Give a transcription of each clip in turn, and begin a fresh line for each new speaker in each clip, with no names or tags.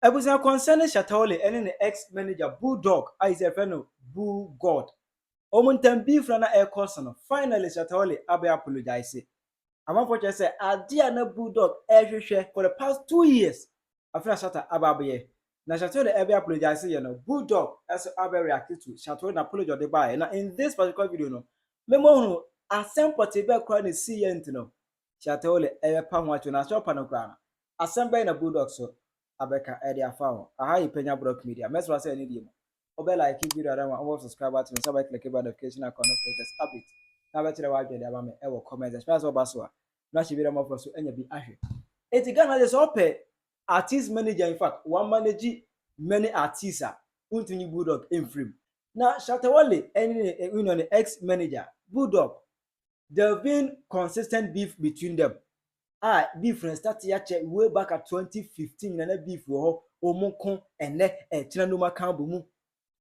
I was now concerning Shatta Wale and the ex-manager Bulldog. I say friend of Bull God. Omuntan beef na air person. Finally, Shatta Wale abe apologize. I'm unfortunately say I dear na Bulldog share for the past 2 years. I feel Shatta ababe. Na Shatta Wale abe apologize. Bulldog as abe reacted to Shatta Wale apologize the buy. Now in this particular video no, memo assemble be cry see no. Shatta Wale abe pam watch na shop no kra. Assemble na Bulldog so abeka edi afa aha Penyah block media mess was any dim obe like video that one subscribe to me so by click the notification icon of latest update na be tire wa gbe aba me e wo comment especially oba so na she video more so enya bi ahwe eti Ghana dey so pay artist manager in fact one manage many artists untuni Bulldog in frame na Shatta Wale any ex manager Bulldog there have been consistent beef between them. Beef start yache way back at 2015 na beef wo omukon ene etina no maka bomu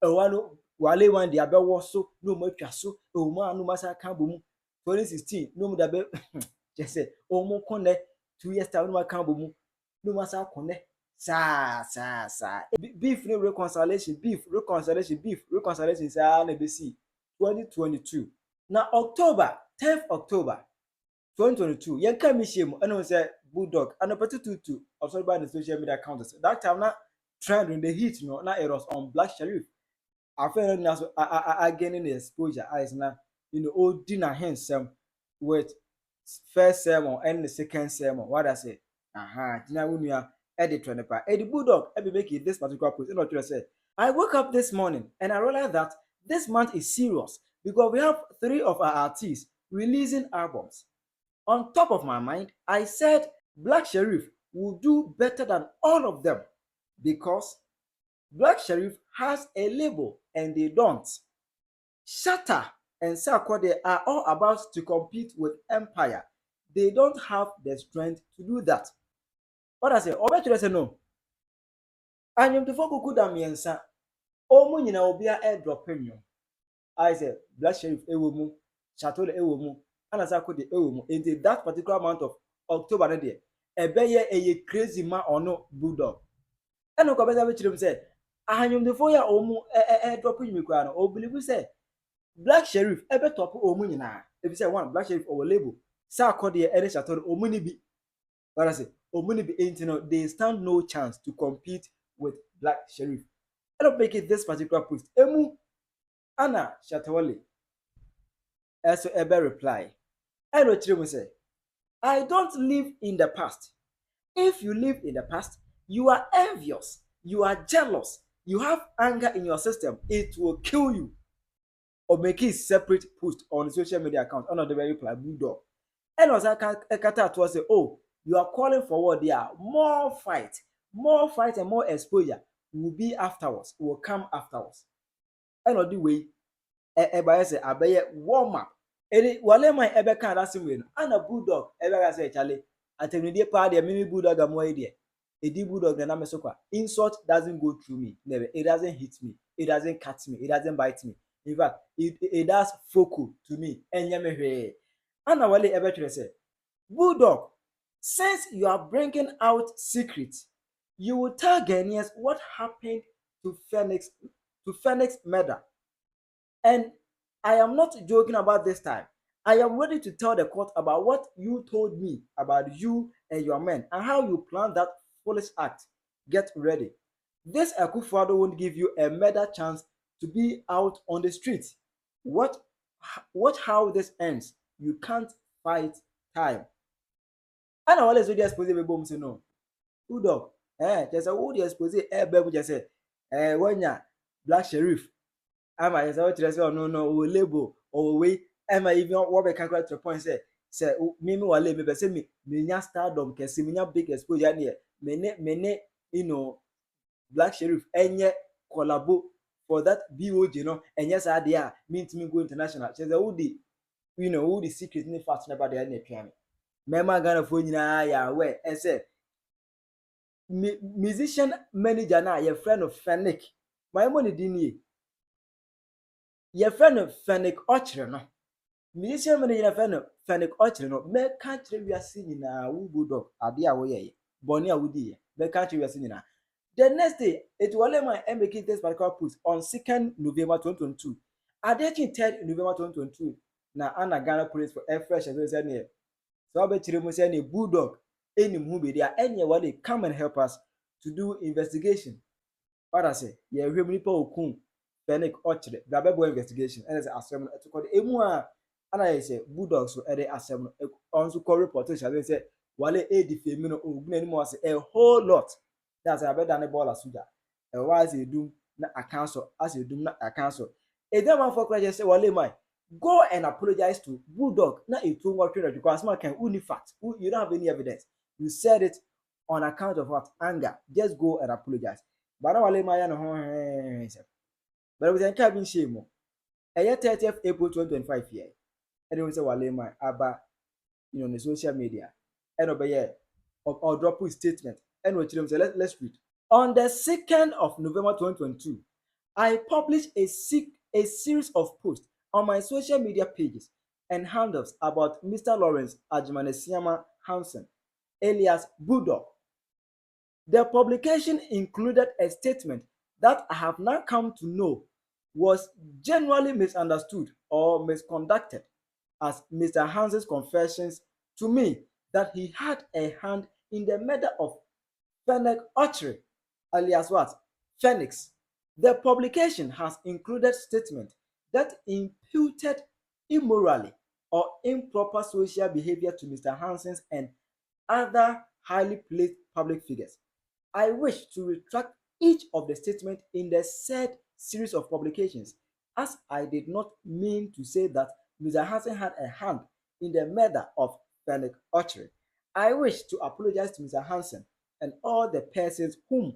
ewano wale wan dia be wo so no matwa so omu anu masa kan bomu 2016 no mu da be jese omukon ne 2 years time no maka bomu no masa kone sa beef no reconciliation sa na be see 2022 na October 10th October 2022, young Kamishim, and was a Bulldog, and a tutu observed by the social media accounts. That time, not trend in the heat, now it was on Black Sheriff. I felt now I gaining the exposure, as now, old dinner handsome with first sermon and the second sermon. What I say, dinner when you are editor on the part. Eddie Bulldog, I be making this particular post. And what I say, I woke up this morning and I realized that this month is serious because we have 3 of our artists releasing albums. On top of my mind, I said Black Sheriff will do better than all of them because Black Sheriff has a label and they don't. Shatta and Sarkodie are all about to compete with Empire. They don't have the strength to do that. What I say, Obetre say no. Anyum to foku kuda miensa. Omu nyina obia airdrop penyo. I said Black Sheriff ewomu, Shatta Wale ewomu. And as I could into that particular month of October, a bear a crazy man or no Bulldog. And no comment which them said, I am the 4 year old dropping me crown or believe we say Black Sheriff ever top Omunina. If you say one Black Sheriff or label, Sarkodie and Shatta Wale Omunibi. But I say Omunibi ain't they stand no chance to compete with Black Sheriff. I don't make it this particular post. Emu Anna Shatta Wale. As a reply. I say, I don't live in the past. If you live in the past, you are envious, you are jealous, you have anger in your system, it will kill you. Or make a separate post on the social media account under the very reply Bulldog. And as I can to say, oh, you are calling for what they are more fight and more exposure will be afterwards, will come afterwards. And on the way, everybody say, I bet warm up. Eri wale man ebe kan that same way no ana Bulldog ebe ga say chale atemnidie pa de mimi Bulldog am way there edi Bulldog na me so kwa insult doesn't go through me never it doesn't hit me it doesn't cut me it doesn't bite me in fact it does focal to me enye me hwe ana wale ebe tire say Bulldog since you are bringing out secrets you will tell Ghanaians what happened to Phoenix murder and I am not joking about this time. I am ready to tell the court about what you told me about you and your men and how you planned that foolish act. Get ready. This Akufo-Addo won't give you a murder chance to be out on the streets. Watch how this ends. You can't fight time. And I always do the expose we boom say no. Bulldog. Just a who the expose baby just say when ya Black Sheriff ama yes I tell say no we label or we am even what we calculate to point say me wale me say me nya stardom kesi me nya big exposure near me Black Sheriff enye collabo for that BOJ no enye sa dey a mean to me go international say who the secret ni fast never dey na twa me mema Ghana fo nyina ya we say musician manager na your friend of Fennec my money din ye your friend of Fennec Ochre no musician manager friend of Fennec Ochre no me country we are seeing na wo Bulldog ade a wo ye boni a wo di ye me country we are seeing na The next day, it was my making this particular post on 2nd November 2022. At the 3rd November 2022, na Anna Ghana police for air fresh as well as any. So I bet you say any Bulldog, any movie there, any Wale come and help us to do investigation. What I say, yeah, we have people who panic orchard, the Bible investigation, and as a assembly to call the Emua, and I say Bulldogs so at the assembly on to call reporters, I say Wale a defamation anymore a whole lot. That's a better than a ball as Suda. And why is it doom not a council as you do not a council? A demon for Christ say, Wale, my go and apologize to Bulldog. Not a true what trader because man can only fact. You don't have any evidence. You said it on account of what anger. Just go and apologize. But now Wale, my but we can't be shame. A year 30th April 2025 year. And it was a Wale, my Abba, on the social media. And over here, or drop a statement. And what you say, let's read. On the 2nd of November 2022, I published a series of posts on my social media pages and handles about Mr. Lawrence Ajimanesiama Hansen, alias Bulldog. The publication included a statement that I have now come to know was generally misunderstood or misconducted, as Mr. Hansen's confessions to me that he had a hand in the murder of Penyah SOTRY, alias what? Phoenix. The publication has included statements that imputed immorally or improper social behavior to Mr. Hansen and other highly placed public figures. I wish to retract each of the statements in the said series of publications, as I did not mean to say that Mr. Hansen had a hand in the murder of Penyah SOTRY. I wish to apologize to Mr. Hansen and all the persons whom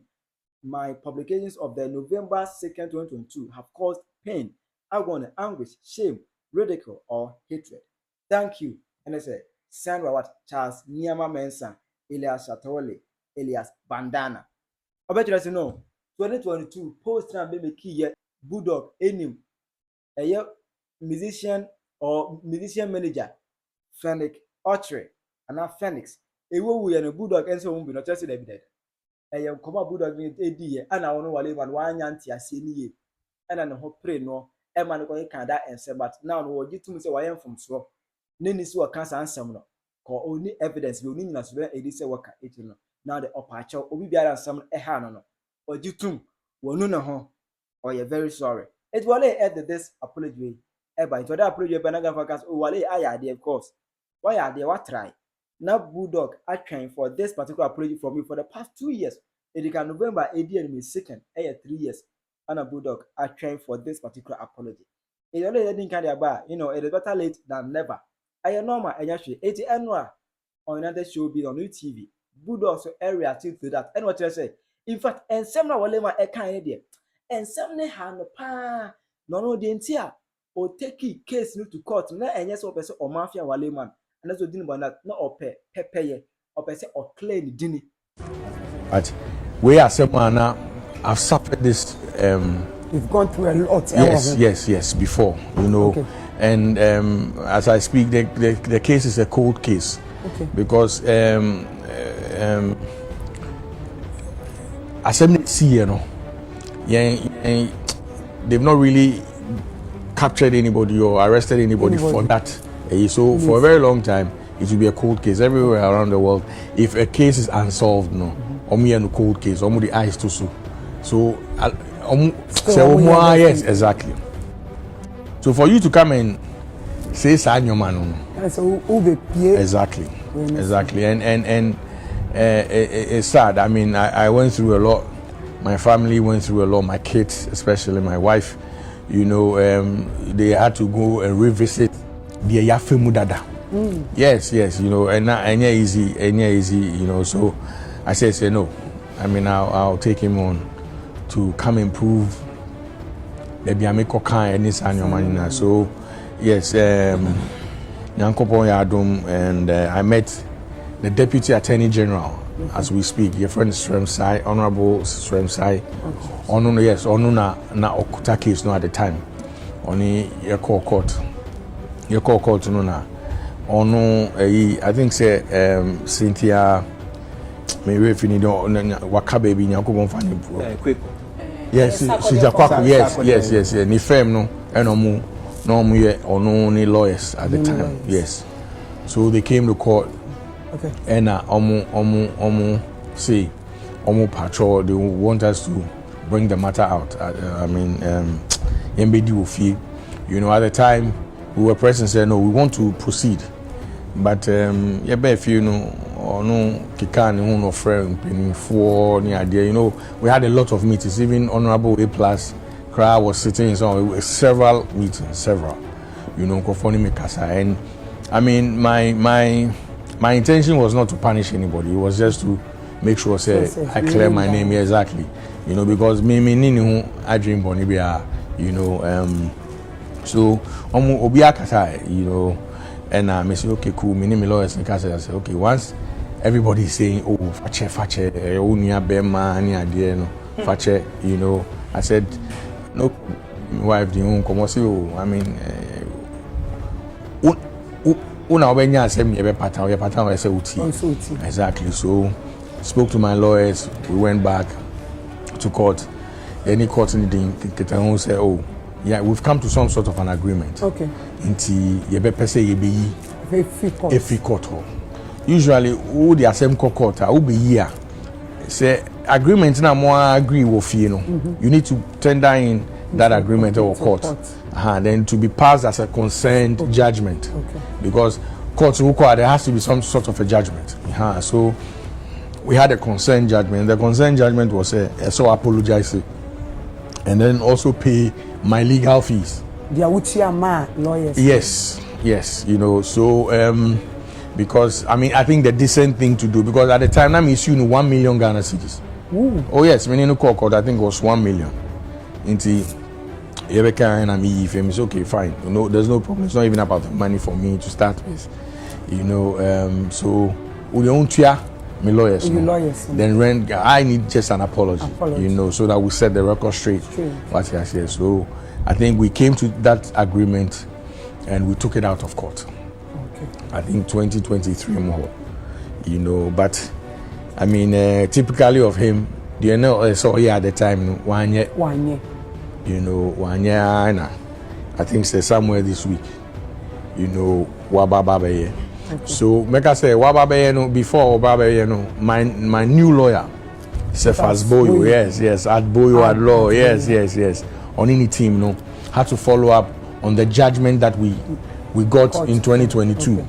my publications of the November 2nd, 2022 have caused pain, agony, anguish, shame, ridicule, or hatred. Thank you. And I say, signed by what? Charles Nyama Mensah, alias Shatta Wale, alias Bandana. I bet you guys know, 2022, post and baby key Bulldog, Enim, a year musician or musician manager, Penyah SOTRY, and now Phoenix. A wo and a Bulldog and so won't be not just evident. And you come up Bulldog in a day, and I know Wale one auntie I see ye, and I know pray no, a man going Canada and say, but now no, you to me say I am from so. Nini so a cancer answer no, call only evidence you need us where a decent worker it no. Now the opacho, or be and some a hand no, or you too, well, no, no, or you're very sorry. It Wale added this apology. Eba, into that apology, Benaga Facas, oh, Wale, I of course. Why are they what try? Now Bulldog are trying for this particular apology from me for the past 2 years. It can November 80 and me second, 3 years. And a Bulldog are trying for this particular apology. It only didn't kind of bar, it is better late than never. I am normal and actually 80 annual on another show be on new TV. Bulldog so area to that. And what I say, in fact, and some Wale my a kind idea. And some ne have no pa no the entire or take case to court, and yes, or person or mafia Wale man. And that's what didn't want that not or pay or person or claim the dinner.
But we are someone now. I've suffered this.
You've gone through a lot.
Yes, before,
Okay.
And as I speak, the case is a cold case.
Okay.
Because assembly see, they've not really captured anybody or arrested anybody for that. So for a very long time, it will be a cold case everywhere around the world. If a case is unsolved, only a cold case, only the eyes to sue. So, yes, exactly. So for you to come and say your man, exactly, and it's sad. I mean, I went through a lot. My family went through a lot. My kids, especially my wife, they had to go and revisit the Yafe Mudada. Yes, and easy, So I said, no. I mean, I'll take him on to come and prove the Biamiko Kai and this annual man. So yes, Nyankopon Yadum, and I met the Deputy Attorney General as we speak. Your friend Sremsai, Honorable Sremsai. Yes, na Okuta case no at the time. Only your call court. Your call court no na. I think say Cynthia me refini do waka baby nyako bon fani
quick.
Yes, she's a quack. Yes. Ni firm no, and no ye or no ni lawyers at the time. Yes, so they came to court.
Okay.
And say patrol. They want us to bring the matter out. I mean, MBD will feel. You know, at the time we were present. Said no, we want to proceed, but if you know. Or no, Kikan, no friend, for any idea. You know, we had a lot of meetings. Even Honorable A Plus, crowd was sitting in several meetings, you know, conforming Mikasa. And I mean, my intention was not to punish anybody. It was just to make sure, I clear my name. Yeah, exactly. You know, because me, I dream Bonibia. You know, so Obiakata, you know, and I say, okay, cool. Me name lawyers in Casa. I say, okay, once. Everybody is saying, oh, fache, unia bema, any idea, no, fache, you know. I said, no, wife, the own commercial. I mean, una obenya say me your pattern, I say uti. Exactly. So, spoke to my lawyers. We went back to court. Any court in the say, oh, yeah, we've come to some sort of an agreement. Okay. Inti yebe pese yebe
a
free court. Usually, who the same court, who be here. Say agreement na more agree with you know. You need to tender in that agreement or court. Then to be passed as a consent judgment. Okay. Because court there has to be some sort of a judgment. So we had a consent judgment. The consent judgment was so apologize and then also pay my legal fees.
The Awuchiama lawyers.
Yes, you know, so because I mean I think the decent thing to do, because at the time I'm issuing 1 million Ghana cedis. Oh yes, meaning no court I think it was 1 million. Into Ebeka and I'm it's okay, fine. You know, there's no problem. It's not even about the money for me to start with. You know, so we don't my lawyers. Then rent I need just an apology. You know, so that we set the record straight. What I said. So I think we came to that agreement and we took it out of court. I think 2023 more, you know, but I mean, typically of him, do you know, so here at the time, 1 year, you know, 1 year, I think say somewhere this week, you know, Wababaye. So, make I say, Wababaye, no, before Wababaye, no, my new lawyer, Cephas Boyo, yes, at Boyo at law, yes, on any team, no, had to follow up on the judgment that we got in 2022. Okay.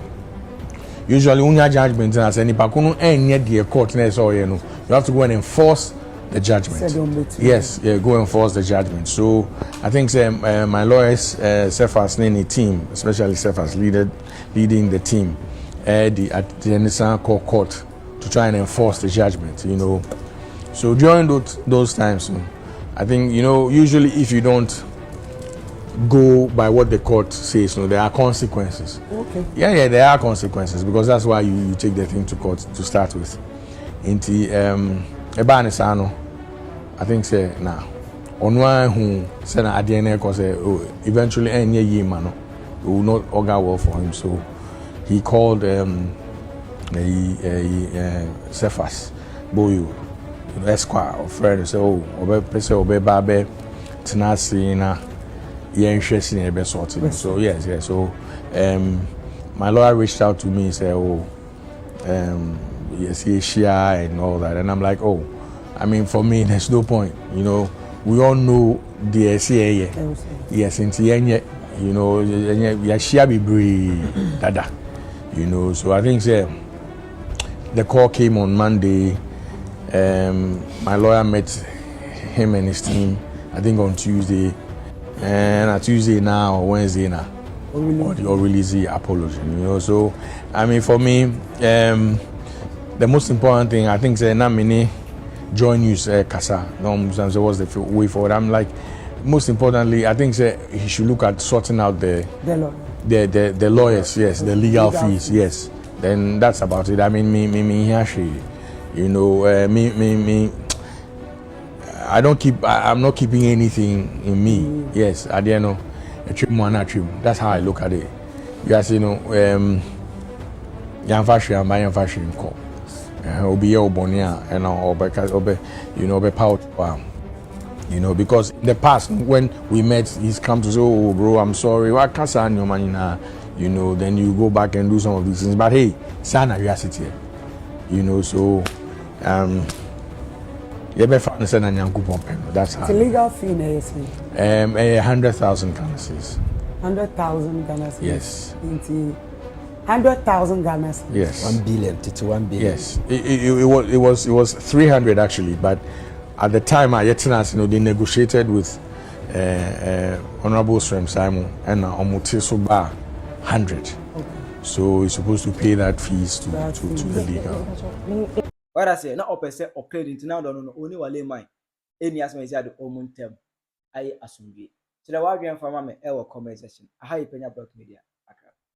Usually, when you judgment, and any pakuno and yet the court, you have to go and enforce the judgment. Yes, go enforce the judgment. So I think my lawyers, Cephas, Nini team, especially Cephas, leading the team at the Nissan court to try and enforce the judgment. You know, so during those times, I think usually if you don't go by what the court says, there are consequences. Okay. Yeah, there are consequences, because that's why you take the thing to court to start with. Inti Ebanisano, I think say now on one who said at the end because eventually any year man will not augur well for him. So he called Cephas Boyo, Esquire or friend, and said, Obe Babe Tenasi na interested in a sorting. So yes. So my lawyer reached out to me and said, yes, he share and all that, and I'm like, I mean, for me, there's no point. We all know the SCA. Yes, in the you share be brave, dada. So I think the call came on Monday. My lawyer met him and his team, I think on Tuesday. And on Tuesday now or Wednesday now, or release the apology. So I mean, for me, the most important thing I think is many join use Kasa. No, what's the way forward? I'm like, most importantly, I think he should look at sorting out the lawyers, yes, the legal fees, yes. Then that's about it. I mean, me, I'm not keeping anything in me. Yes, at the end of a trim one trim. That's how I look at it. Yes, young fashion and my young fashion call. Obi Obonia and Obe, you know, power. You know, because in the past when we met, he's come to say, "Oh, bro, I'm sorry. What can't say your money now?" You know, then you go back and do some of these things. But hey, sana reality, you know. So, you be found say na nyankopon pen. That's how.
The legal fee na yes.
100,000 Ghana cedis.
100,000 Ghana cedis.
Yes.
100,000 Ghana cedis.
Yes.
1 billion to 1 billion.
Yes. It was 300 actually, but at the time I they negotiated with Honorable Srem Simon and Omoteso Bar 100. Okay. So he's supposed to pay that fees to the legal.
What I say, not opposite or paid into now don't know only wale mine. Any as may say the omun term. I assume. So the word from my comment section. I Penyah Block Media.